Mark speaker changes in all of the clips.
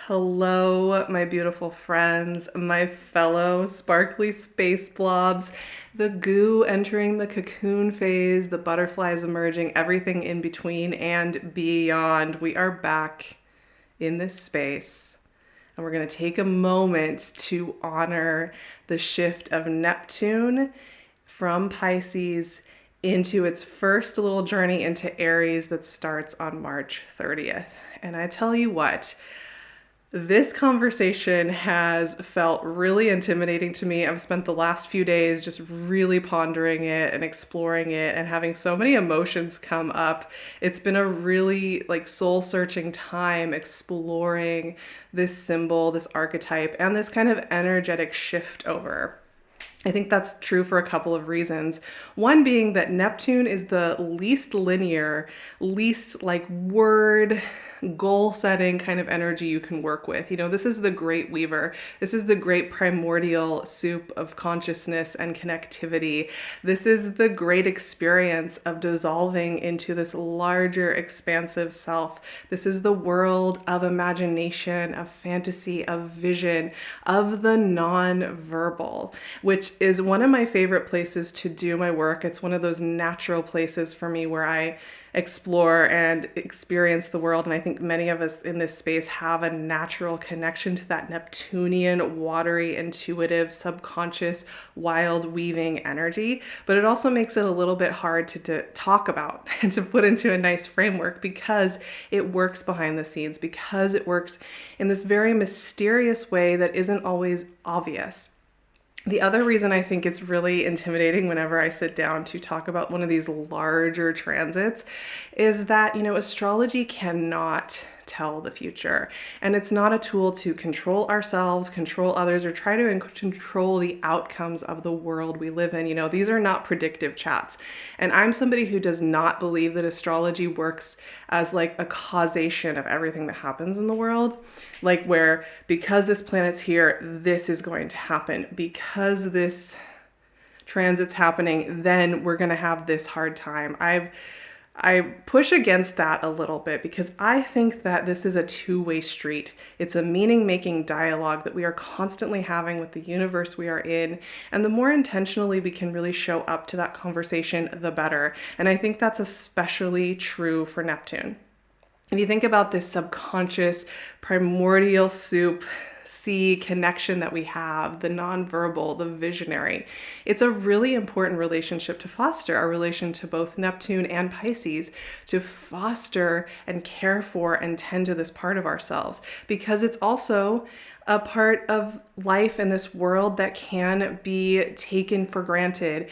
Speaker 1: Hello, my beautiful friends, my fellow sparkly space blobs, the goo entering the cocoon phase, the butterflies emerging, everything in between and beyond. We are back in this space, and we're going to take a moment to honor the shift of Neptune from Pisces into its first little journey into Aries that starts on March 30th. And I tell you what, this conversation has felt really intimidating to me. I've spent the last few days just really pondering it and exploring it and having so many emotions come up. It's been a really soul-searching time exploring this symbol, this archetype, and this kind of energetic shift over. I think that's true for a couple of reasons. One being that Neptune is the least linear, least word goal setting kind of energy you can work with. This is the great weaver. This is the great primordial soup of consciousness and connectivity. This is the great experience of dissolving into this larger, expansive self. This is the world of imagination, of fantasy, of vision, of the non-verbal, which is one of my favorite places to do my work. It's one of those natural places for me where I explore and experience the world. And I think many of us in this space have a natural connection to that Neptunian, watery, intuitive, subconscious, wild weaving energy. But it also makes it a little bit hard to talk about and to put into a nice framework because it works behind the scenes, because it works in this very mysterious way that isn't always obvious. The other reason I think it's really intimidating whenever I sit down to talk about one of these larger transits is that, astrology cannot tell the future. And it's not a tool to control ourselves, control others, or try to control the outcomes of the world we live in. These are not predictive chats. And I'm somebody who does not believe that astrology works as a causation of everything that happens in the world. Where because this planet's here, this is going to happen. Because this transit's happening, then we're going to have this hard time. I push against that a little bit because I think that this is a two-way street. It's a meaning-making dialogue that we are constantly having with the universe we are in. And the more intentionally we can really show up to that conversation, the better. And I think that's especially true for Neptune. If you think about this subconscious, primordial soup, sea connection that we have, the nonverbal, the visionary, it's a really important relationship to foster, our relation to both Neptune and Pisces, to foster and care for and tend to this part of ourselves, because it's also a part of life in this world that can be taken for granted.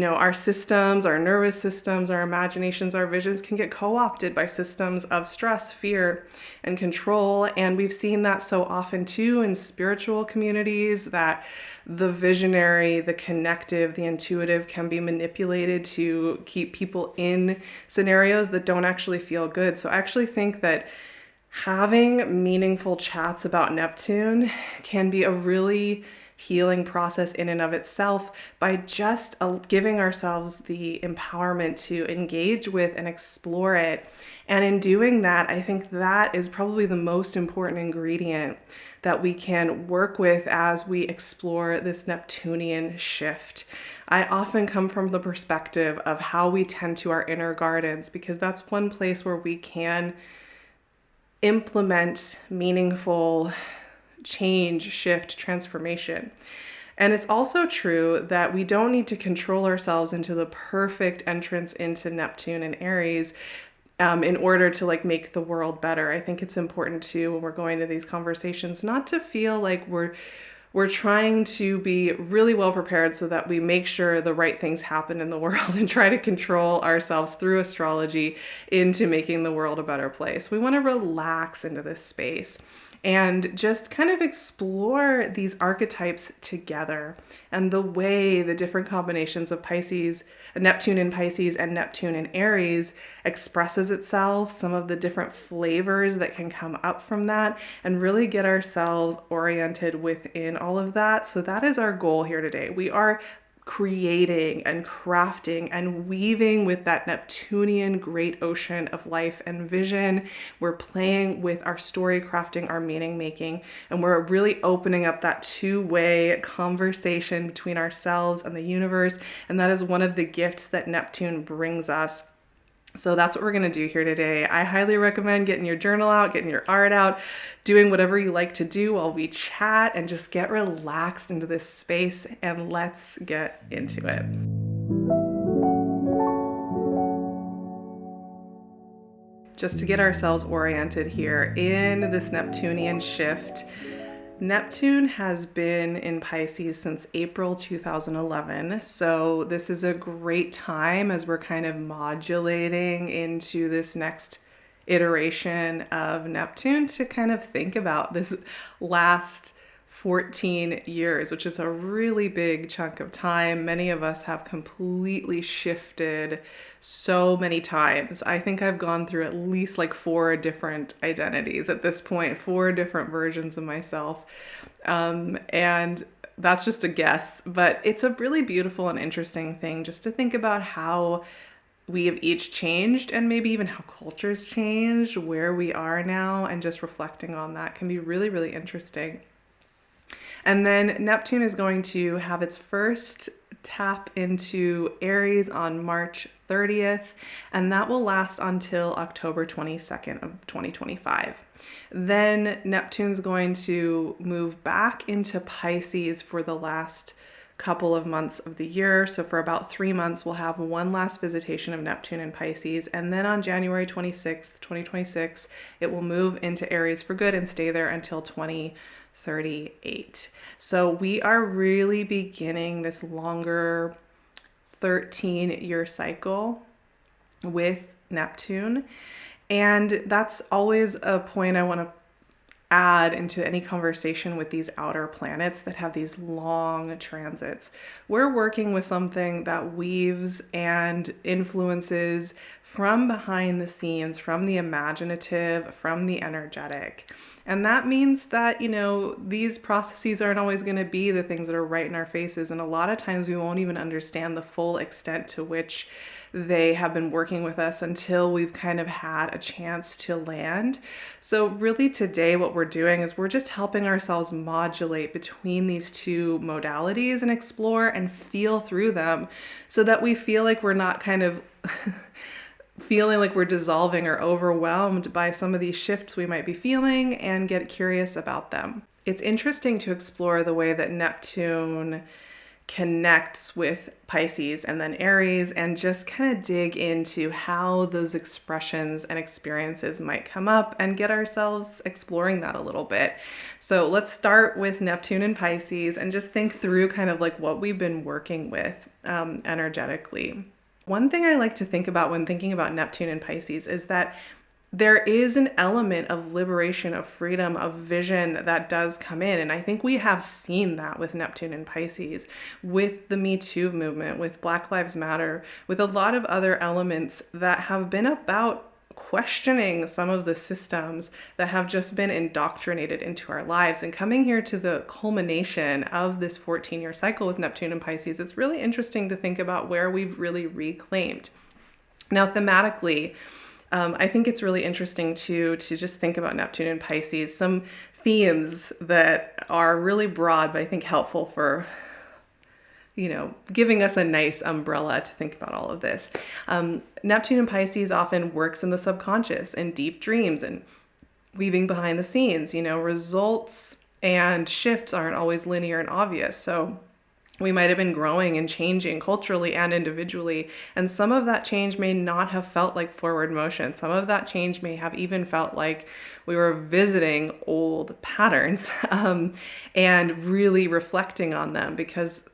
Speaker 1: Our systems, our nervous systems, our imaginations, our visions can get co-opted by systems of stress, fear, and control. And we've seen that so often too in spiritual communities, that the visionary, the connective, the intuitive can be manipulated to keep people in scenarios that don't actually feel good. So I actually think that having meaningful chats about Neptune can be a really healing process in and of itself by just giving ourselves the empowerment to engage with and explore it. And in doing that, I think that is probably the most important ingredient that we can work with as we explore this Neptunian shift. I often come from the perspective of how we tend to our inner gardens, because that's one place where we can implement meaningful change, shift, transformation. And it's also true that we don't need to control ourselves into the perfect entrance into Neptune and Aries in order to make the world better. I think it's important too, when we're going to these conversations, not to feel like we're trying to be really well prepared so that we make sure the right things happen in the world and try to control ourselves through astrology into making the world a better place. We want to relax into this space and just kind of explore these archetypes together and the way the different combinations of Pisces, Neptune in Pisces and Neptune in Aries expresses itself, some of the different flavors that can come up from that, and really get ourselves oriented within all of that. So that is our goal here today. We are creating and crafting and weaving with that Neptunian great ocean of life and vision. We're playing with our story crafting, our meaning making, and we're really opening up that two-way conversation between ourselves and the universe. And that is one of the gifts that Neptune brings us. So that's what we're going to do here today. I highly recommend getting your journal out, getting your art out, doing whatever you like to do while we chat, and just get relaxed into this space, and let's get into it. Just to get ourselves oriented here in this Neptunian shift, Neptune has been in Pisces since April 2011, so this is a great time as we're kind of modulating into this next iteration of Neptune to kind of think about this last 14 years, which is a really big chunk of time. Many of us have completely shifted so many times. I think I've gone through at least like 4 different identities at this point, 4 different versions of myself. And that's just a guess, but it's a really beautiful and interesting thing just to think about how we have each changed, and maybe even how cultures changed, where we are now, and just reflecting on that can be really, really interesting. And then Neptune is going to have its first tap into Aries on March 30th, and that will last until October 22nd of 2025. Then Neptune's going to move back into Pisces for the last couple of months of the year. So for about 3 months, we'll have one last visitation of Neptune in Pisces. And then on January 26th, 2026, it will move into Aries for good and stay there until 2038. So we are really beginning this longer 13-year cycle with Neptune. And that's always a point I want to add into any conversation with these outer planets that have these long transits. We're working with something that weaves and influences from behind the scenes, from the imaginative, from the energetic. And that means that, these processes aren't always going to be the things that are right in our faces. And a lot of times we won't even understand the full extent to which they have been working with us until we've kind of had a chance to land. So really today what we're doing is we're just helping ourselves modulate between these two modalities and explore and feel through them so that we feel like we're not kind of feeling like we're dissolving or overwhelmed by some of these shifts we might be feeling, and get curious about them. It's interesting to explore the way that Neptune connects with Pisces and then Aries, and just kind of dig into how those expressions and experiences might come up and get ourselves exploring that a little bit. So let's start with Neptune and Pisces and just think through kind of like what we've been working with energetically. One thing I like to think about when thinking about Neptune and Pisces is that there is an element of liberation, of freedom, of vision that does come in. And I think we have seen that with Neptune and Pisces, with the Me Too movement, with Black Lives Matter, with a lot of other elements that have been about questioning some of the systems that have just been indoctrinated into our lives. And coming here to the culmination of this 14-year cycle with Neptune and Pisces, it's really interesting to think about where we've really reclaimed. Now, thematically, I think it's really interesting to just think about Neptune and Pisces, some themes that are really broad, but I think helpful for, giving us a nice umbrella to think about all of this. Neptune and Pisces often works in the subconscious and deep dreams and weaving behind the scenes. Results and shifts aren't always linear and obvious. So we might have been growing and changing culturally and individually, and some of that change may not have felt like forward motion. Some of that change may have even felt like we were visiting old patterns and really reflecting on them, because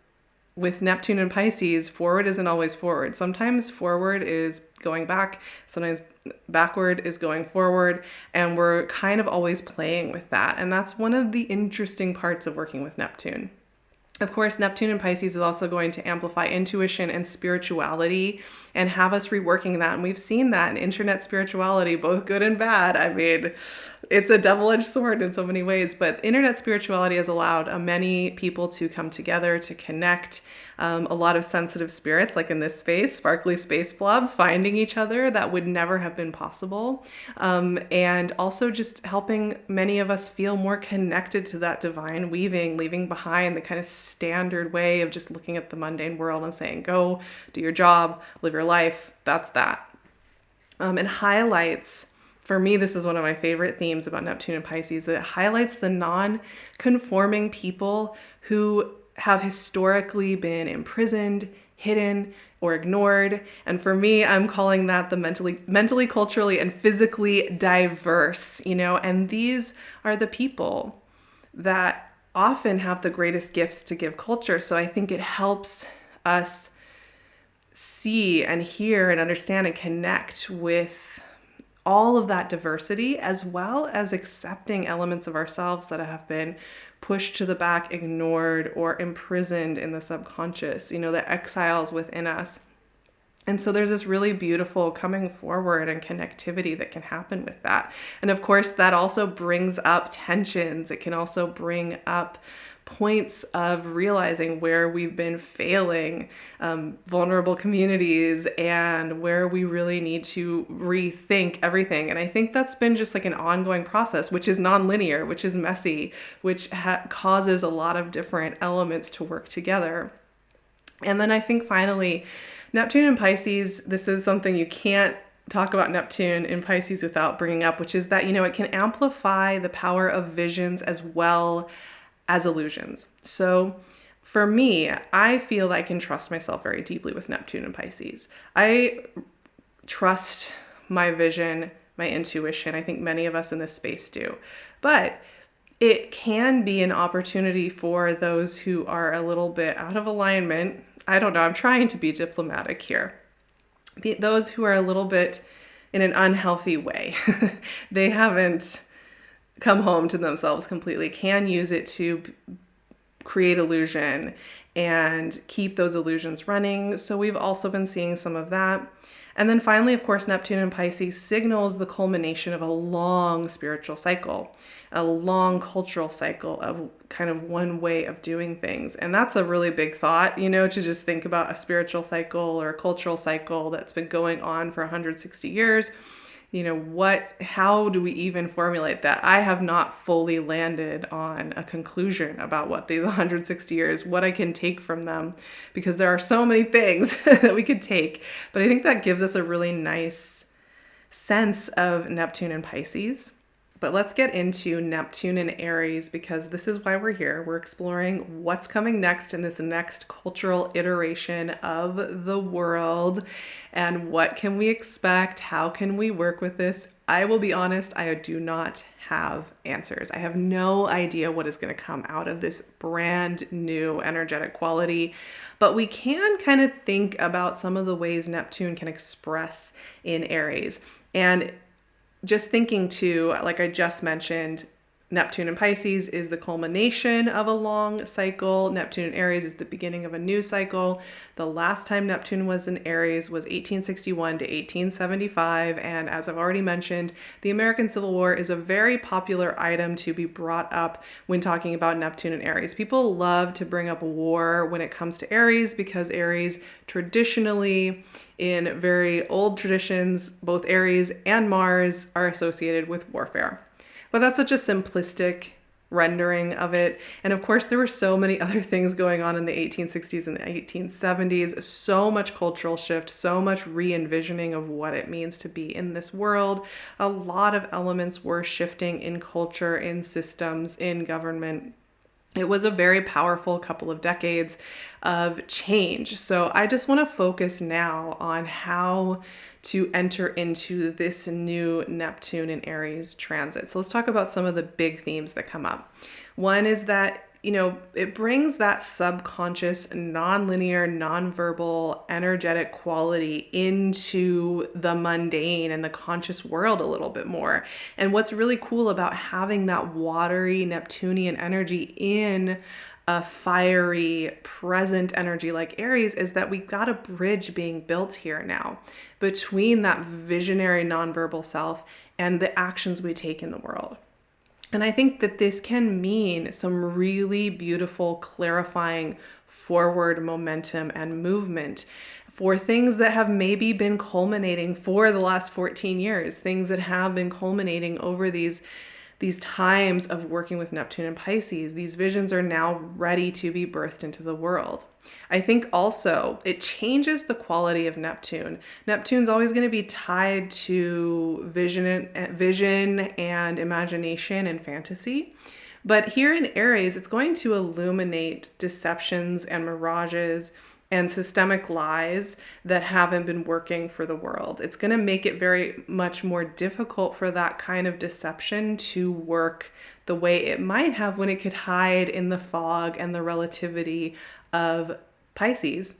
Speaker 1: with Neptune and Pisces, forward isn't always forward. Sometimes forward is going back, sometimes backward is going forward, and we're kind of always playing with that. And that's one of the interesting parts of working with Neptune. Of course, Neptune and Pisces is also going to amplify intuition and spirituality and have us reworking that. And we've seen that in internet spirituality, both good and bad. I mean, It's a double-edged sword in so many ways, but internet spirituality has allowed many people to come together, to connect. A lot of sensitive spirits, like in this space, sparkly space blobs, finding each other that would never have been possible. And also just helping many of us feel more connected to that divine weaving, leaving behind the kind of standard way of just looking at the mundane world and saying, go do your job, live your life. That's that. And highlights, for me, this is one of my favorite themes about Neptune and Pisces, that it highlights the non-conforming people who have historically been imprisoned, hidden, or ignored. And for me, I'm calling that the mentally, culturally, and physically diverse, and these are the people that often have the greatest gifts to give culture. So I think it helps us see and hear and understand and connect with all of that diversity, as well as accepting elements of ourselves that have been pushed to the back, ignored, or imprisoned in the subconscious, the exiles within us. And so there's this really beautiful coming forward and connectivity that can happen with that. And of course, that also brings up tensions. It can also bring up points of realizing where we've been failing, vulnerable communities, and where we really need to rethink everything. And I think that's been just like an ongoing process, which is nonlinear, which is messy, which causes a lot of different elements to work together. And then I think finally, Neptune in Pisces, this is something you can't talk about Neptune in Pisces without bringing up, which is that, it can amplify the power of visions as well as illusions. So for me, I feel I can trust myself very deeply with Neptune and Pisces. I trust my vision, my intuition. I think many of us in this space do. But it can be an opportunity for those who are a little bit out of alignment. I don't know, I'm trying to be diplomatic here. Those who are a little bit in an unhealthy way. They haven't come home to themselves completely, can use it to create illusion and keep those illusions running. So we've also been seeing some of that. And then finally, of course, Neptune in Pisces signals the culmination of a long spiritual cycle, a long cultural cycle of kind of one way of doing things. And that's a really big thought, to just think about a spiritual cycle or a cultural cycle that's been going on for 160 years. How do we even formulate that? I have not fully landed on a conclusion about what these 160 years, what I can take from them, because there are so many things that we could take. But I think that gives us a really nice sense of Neptune and Pisces. But let's get into Neptune in Aries, because this is why we're here. We're exploring what's coming next in this next cultural iteration of the world, and what can we expect? How can we work with this? I will be honest, I do not have answers. I have no idea what is going to come out of this brand new energetic quality, but we can kind of think about some of the ways Neptune can express in Aries. And just thinking too, like I just mentioned, Neptune in Pisces is the culmination of a long cycle. Neptune in Aries is the beginning of a new cycle. The last time Neptune was in Aries was 1861 to 1875. And as I've already mentioned, the American Civil War is a very popular item to be brought up when talking about Neptune and Aries. People love to bring up war when it comes to Aries, because Aries traditionally, in very old traditions, both Aries and Mars are associated with warfare. But that's such a simplistic rendering of it. And of course, there were so many other things going on in the 1860s and the 1870s, so much cultural shift, so much re-envisioning of what it means to be in this world. A lot of elements were shifting in culture, in systems, in government. It was a very powerful couple of decades of change. So I just want to focus now on how to enter into this new Neptune in Aries transit. So let's talk about some of the big themes that come up. One is that, it brings that subconscious, nonlinear, nonverbal, energetic quality into the mundane and the conscious world a little bit more. And what's really cool about having that watery Neptunian energy in a fiery, present energy like Aries is that we've got a bridge being built here now between that visionary nonverbal self and the actions we take in the world. And I think that this can mean some really beautiful, clarifying forward momentum and movement for things that have maybe been culminating for the last 14 years, things that have been culminating over these times of working with Neptune and Pisces. These visions are now ready to be birthed into the world. I think also it changes the quality of Neptune. Neptune's always going to be tied to vision and imagination and fantasy. But here in Aries, it's going to illuminate deceptions and mirages and systemic lies that haven't been working for the world. It's going to make it very much more difficult for that kind of deception to work the way it might have when it could hide in the fog and the relativity of Pisces.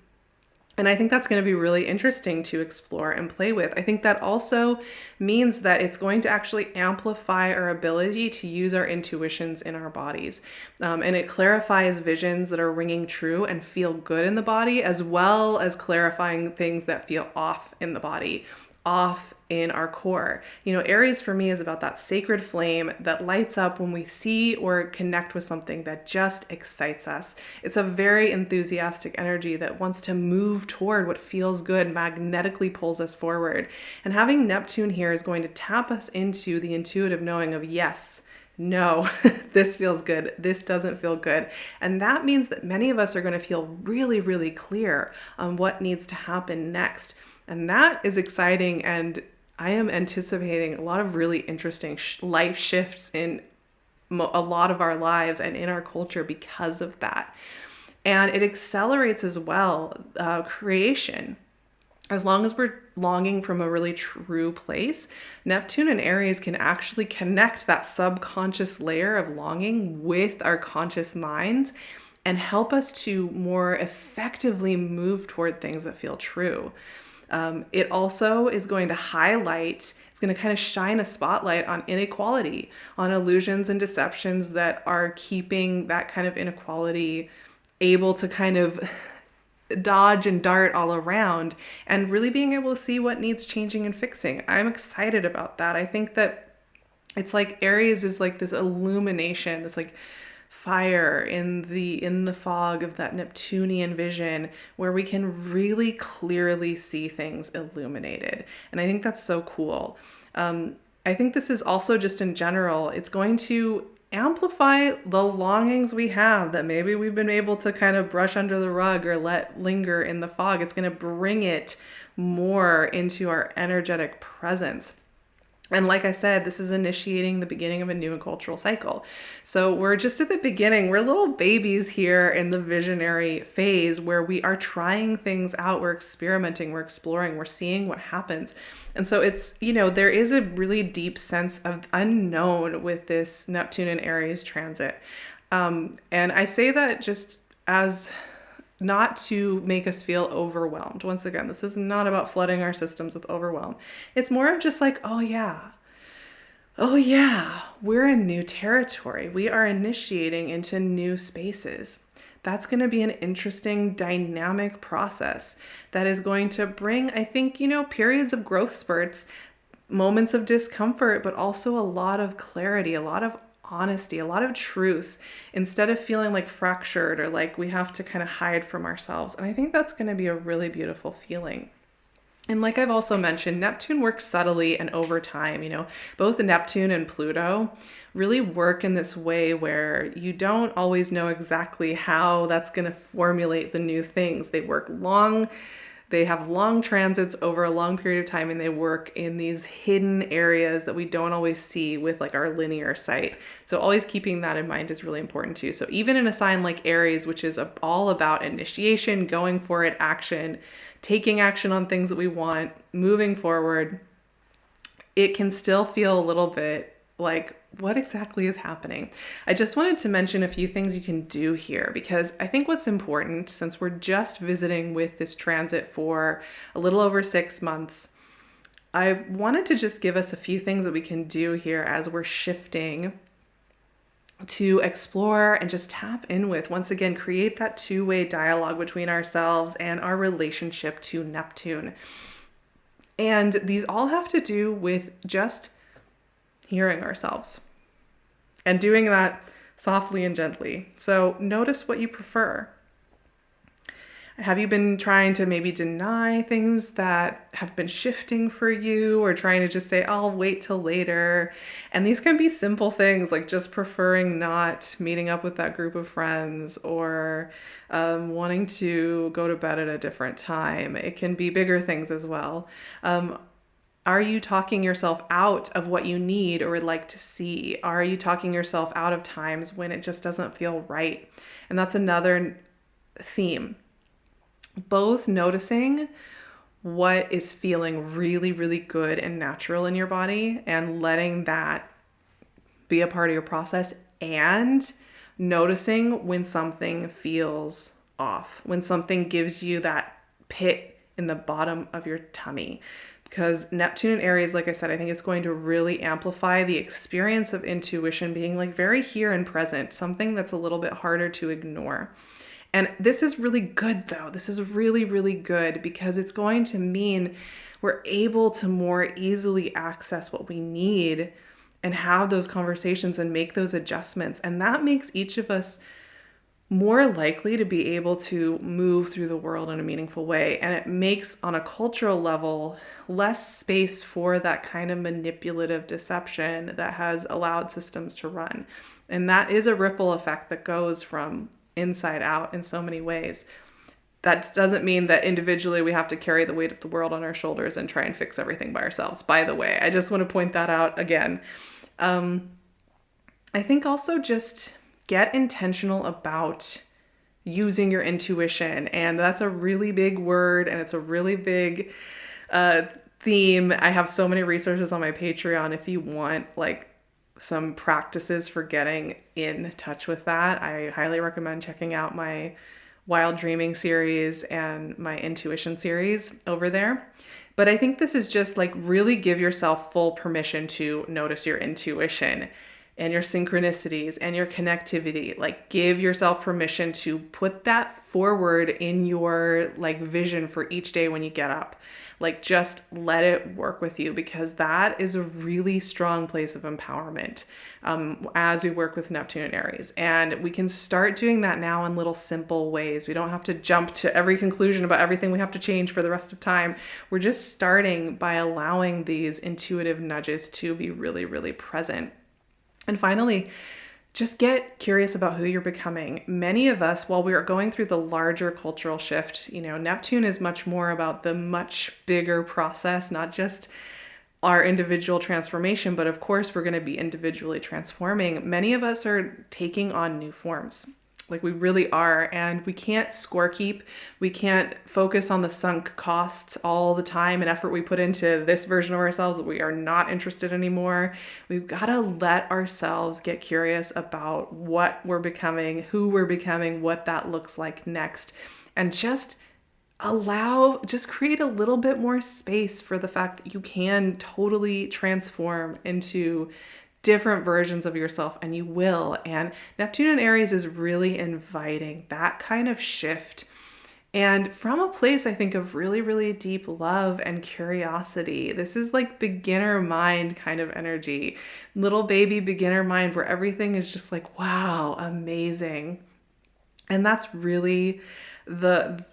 Speaker 1: And I think that's going to be really interesting to explore and play with. I think that also means that it's going to actually amplify our ability to use our intuitions in our bodies. And it clarifies visions that are ringing true and feel good in the body, as well as clarifying things that feel off in the body, off in our core. Aries for me is about that sacred flame that lights up when we see or connect with something that just excites us. It's a very enthusiastic energy that wants to move toward what feels good, magnetically pulls us forward. And having Neptune here is going to tap us into the intuitive knowing of yes, no, this feels good. This doesn't feel good. And that means that many of us are going to feel really, really clear on what needs to happen next. And that is exciting. And I am anticipating a lot of really interesting life shifts in a lot of our lives and in our culture because of that. And it accelerates as well creation. As long as we're longing from a really true place, Neptune and Aries can actually connect that subconscious layer of longing with our conscious minds and help us to more effectively move toward things that feel true. It also is going to highlight, it's going to kind of shine a spotlight on inequality, on illusions and deceptions that are keeping that kind of inequality able to kind of dodge and dart all around, and really being able to see what needs changing and fixing. I'm excited about that. I think that it's like Aries is like this illumination, this like fire in the fog of that Neptunian vision where we can really clearly see things illuminated. And I think that's so cool. I think this is also just in general, it's going to amplify the longings we have that maybe we've been able to kind of brush under the rug or let linger in the fog. It's going to bring it more into our energetic presence. And like I said, this is initiating the beginning of a new cultural cycle. So we're just at the beginning. We're little babies here in the visionary phase where we are trying things out. We're experimenting, we're exploring, we're seeing what happens. And so it's, there is a really deep sense of unknown with this Neptune and Aries transit. And I say that just as not to make us feel overwhelmed. Once again, this is not about flooding our systems with overwhelm. It's more of just like, oh yeah, we're in new territory. We are initiating into new spaces. That's going to be an interesting dynamic process that is going to bring, I think, periods of growth spurts, moments of discomfort, but also a lot of clarity, a lot of honesty, a lot of truth, instead of feeling like fractured or like we have to kind of hide from ourselves. And I think that's going to be a really beautiful feeling. And like I've also mentioned, Neptune works subtly and over time. Both Neptune and Pluto really work in this way where you don't always know exactly how that's going to formulate the new things. They have long transits over a long period of time, and they work in these hidden areas that we don't always see with like our linear sight. So always keeping that in mind is really important too. So even in a sign like Aries, which is all about initiation, going for it, action, taking action on things that we want, moving forward, it can still feel a little bit like, what exactly is happening? I just wanted to mention a few things you can do here, because I think what's important, since we're just visiting with this transit for a little over 6 months, I wanted to just give us a few things that we can do here as we're shifting to explore and just tap in with. Once again, create that two-way dialogue between ourselves and our relationship to Neptune. And these all have to do with just hearing ourselves and doing that softly and gently. So notice what you prefer. Have you been trying to maybe deny things that have been shifting for you, or trying to just say, I'll wait till later? And these can be simple things like just preferring not meeting up with that group of friends, or wanting to go to bed at a different time. It can be bigger things as well. Are you talking yourself out of what you need or would like to see? Are you talking yourself out of times when it just doesn't feel right? And that's another theme. Both noticing what is feeling really, really good and natural in your body and letting that be a part of your process, and noticing when something feels off, when something gives you that pit in the bottom of your tummy. Because Neptune in Aries, like I said, I think it's going to really amplify the experience of intuition being like very here and present, something that's a little bit harder to ignore. And this is really good though. This is really, really good because it's going to mean we're able to more easily access what we need and have those conversations and make those adjustments. And that makes each of us more likely to be able to move through the world in a meaningful way. And it makes, on a cultural level, less space for that kind of manipulative deception that has allowed systems to run. And that is a ripple effect that goes from inside out in so many ways. That doesn't mean that individually we have to carry the weight of the world on our shoulders and try and fix everything by ourselves. By the way, I just want to point that out again. I think also just get intentional about using your intuition. And that's a really big word, and it's a really big theme. I have so many resources on my Patreon if you want like some practices for getting in touch with that. I highly recommend checking out my Wild Dreaming series and my Intuition series over there. But I think this is just like really give yourself full permission to notice your intuition and your synchronicities and your connectivity. Like give yourself permission to put that forward in your like vision for each day when you get up. Like just let it work with you, because that is a really strong place of empowerment as we work with Neptune and Aries. And we can start doing that now in little simple ways. We don't have to jump to every conclusion about everything we have to change for the rest of time. We're just starting by allowing these intuitive nudges to be really, really present. And finally, just get curious about who you're becoming. Many of us, while we are going through the larger cultural shift, Neptune is much more about the much bigger process, not just our individual transformation, but of course we're going to be individually transforming. Many of us are taking on new forms. Like we really are. And we can't score keep. We can't focus on the sunk costs all the time and effort we put into this version of ourselves that we are not interested anymore. We've got to let ourselves get curious about what we're becoming, who we're becoming, what that looks like next. And just create a little bit more space for the fact that you can totally transform into different versions of yourself, and you will. And Neptune in Aries is really inviting that kind of shift, and from a place, I think, of really, really deep love and curiosity. This is like beginner mind kind of energy, little baby beginner mind, where everything is just like, wow, amazing. And that's really the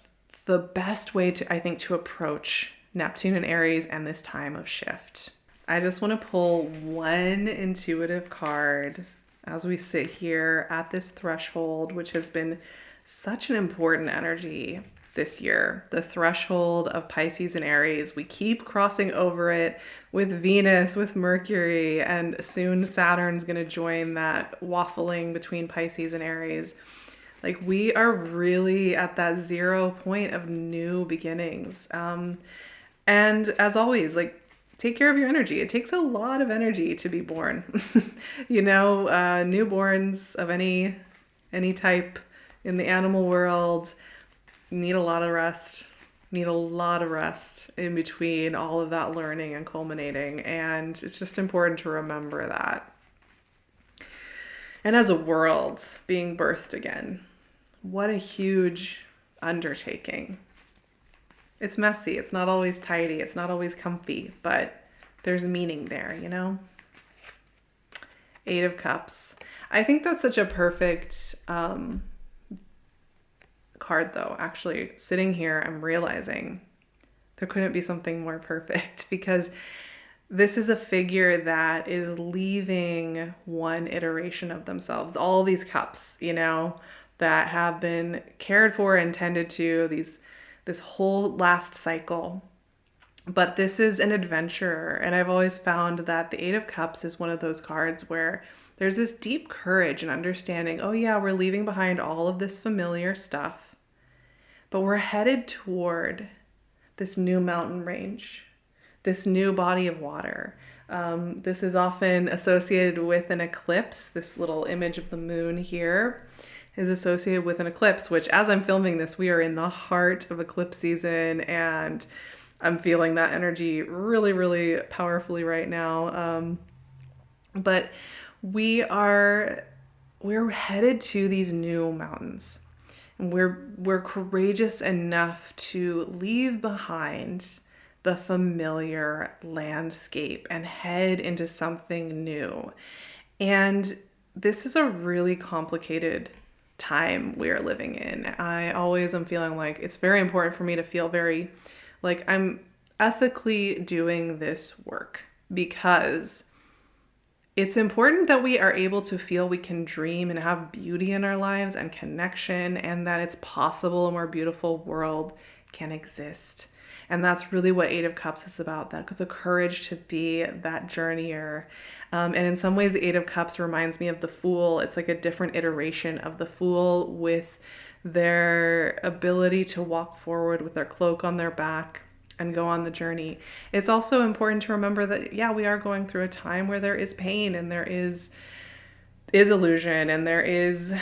Speaker 1: best way to, I think, to approach Neptune and Aries and this time of shift. I just want to pull one intuitive card as we sit here at this threshold, which has been such an important energy this year. The threshold of Pisces and Aries. We keep crossing over it with Venus, with Mercury, and soon Saturn's going to join that waffling between Pisces and Aries. Like we are really at that 0 point of new beginnings. And as always, like, take care of your energy. It takes a lot of energy to be born. Newborns of any type in the animal world need a lot of rest, in between all of that learning and culminating. And it's just important to remember that. and as a world being birthed again. What a huge undertaking. It's messy. It's not always tidy. It's not always comfy, but there's meaning there, you know? Eight of Cups. I think that's such a perfect card, though. Actually, sitting here, I'm realizing there couldn't be something more perfect, because this is a figure that is leaving one iteration of themselves. All these cups, you know, that have been cared for and tended to, this whole last cycle. But this is an adventurer, and I've always found that the Eight of Cups is one of those cards where there's this deep courage and understanding, oh yeah, we're leaving behind all of this familiar stuff, but we're headed toward this new mountain range, this new body of water. This is often associated with an eclipse. This little image of the moon here is associated with an eclipse, which, as I'm filming this, we are in the heart of eclipse season, and I'm feeling that energy really, really powerfully right now. But we're headed to these new mountains. And we're courageous enough to leave behind the familiar landscape and head into something new. And this is a really complicated time we are living in. I always am feeling like it's very important for me to feel very like I'm ethically doing this work, because it's important that we are able to feel we can dream and have beauty in our lives and connection, and that it's possible a more beautiful world can exist. And that's really what Eight of Cups is about, that the courage to be that journeyer. And in some ways, the Eight of Cups reminds me of the Fool. It's like a different iteration of the Fool, with their ability to walk forward with their cloak on their back and go on the journey. It's also important to remember that, yeah, we are going through a time where there is pain and there is illusion and there is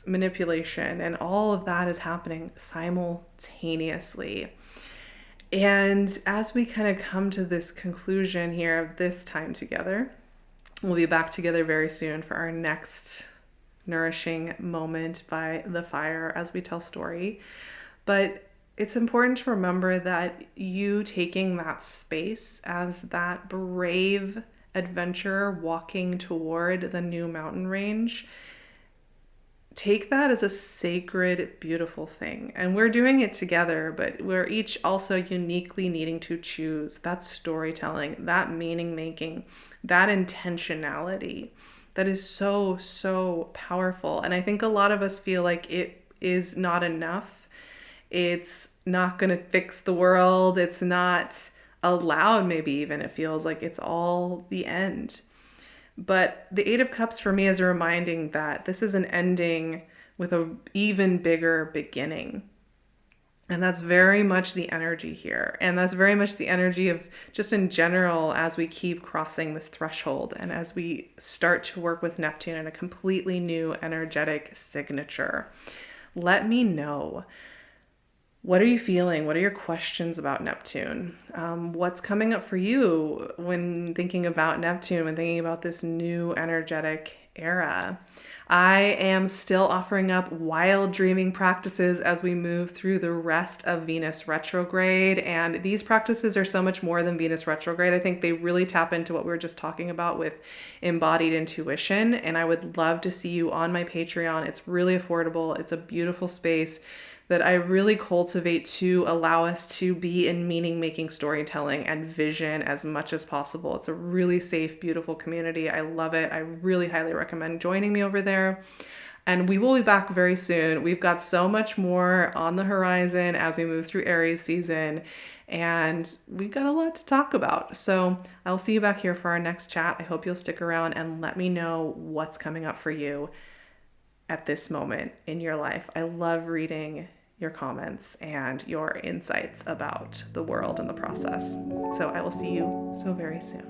Speaker 1: manipulation, and all of that is happening simultaneously. And as we kind of come to this conclusion here of this time together, we'll be back together very soon for our next nourishing moment by the fire as we tell story. But it's important to remember that you taking that space as that brave adventurer walking toward the new mountain range, take that as a sacred, beautiful thing. And we're doing it together, but we're each also uniquely needing to choose that storytelling, that meaning making, that intentionality that is so, so powerful. And I think a lot of us feel like it is not enough. It's not going to fix the world. It's not allowed, maybe even. It feels like it's all the end. But the Eight of Cups for me is a reminding that this is an ending with an even bigger beginning. And that's very much the energy here. And that's very much the energy of just in general as we keep crossing this threshold and as we start to work with Neptune in a completely new energetic signature. Let me know. What are you feeling? What are your questions about Neptune? What's coming up for you when thinking about Neptune, when thinking about this new energetic era? I am still offering up wild dreaming practices as we move through the rest of Venus retrograde. And these practices are so much more than Venus retrograde. I think they really tap into what we were just talking about with embodied intuition. And I would love to see you on my Patreon. It's really affordable. It's a beautiful space that I really cultivate to allow us to be in meaning-making storytelling and vision as much as possible. It's a really safe, beautiful community. I love it. I really highly recommend joining me over there. And we will be back very soon. We've got so much more on the horizon as we move through Aries season, and we've got a lot to talk about. So I'll see you back here for our next chat. I hope you'll stick around and let me know what's coming up for you at this moment in your life. I love reading your comments and your insights about the world and the process. So I will see you so very soon.